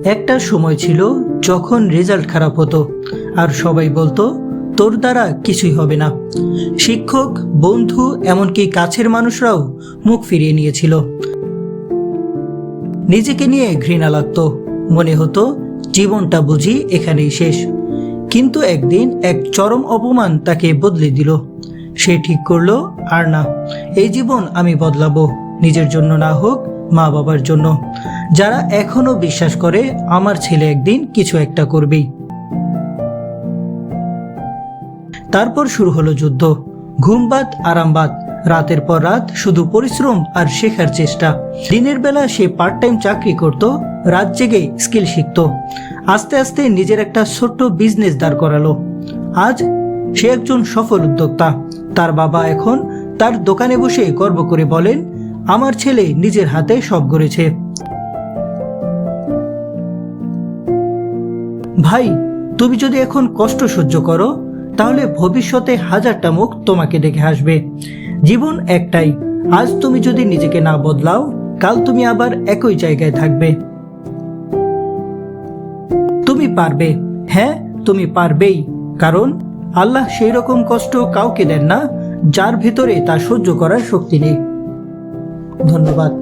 একটা সময় ছিল যখন রেজাল্ট খারাপ হতো আর সবাই বলতো তোর দ্বারা কিছুই হবে না। শিক্ষক, বন্ধু, এমনকি কাছের মানুষরাও মুখ ফিরিয়ে নিয়েছিল। নিজেকে নিয়ে ঘৃণা লাগতো, মনে হতো জীবনটা বুঝি এখানেই শেষ। কিন্তু একদিন এক চরম অপমান তাকে বদলে দিল। সে ঠিক করলো, আর না, এই জীবন আমি বদলাবো, নিজের জন্য না হোক মা বাবার জন্য, যারা এখনো বিশ্বাস করে আমার ছেলে একদিন কিছু একটা করবেই। তারপর শুরু হলো যুদ্ধ। ঘুমবাদ, আরামবাদ, রাতের পর রাত শুধু পরিশ্রম আর শেখার চেষ্টা। দিনের বেলা সে পার্ট টাইম চাকরি করত, রাত জেগে স্কিল শিখত। আস্তে আস্তে নিজের একটা ছোট্ট বিজনেস দাঁড় করালো। আজ সে একজন সফল উদ্যোক্তা। তার বাবা এখন তার দোকানে বসে গর্ব করে বলেন, আমার ছেলে নিজের হাতে সব গড়েছে। ভাই, তুমি যদি এখন কষ্ট সহ্য করো, তাহলে ভবিষ্যতে হাজারটা মুখ তোমাকে দেখে হাসবে। জীবন একটাই, আজ তুমি যদি নিজেকে না বদলাও, কাল তুমি আবার একই জায়গায় থাকবে। তুমি পারবে, হ্যাঁ তুমি পারবেই, কারণ আল্লাহ সেই রকম কষ্ট কাউকে দেন না যার ভেতরে তা সহ্য করার শক্তি নেই। ধন্যবাদ।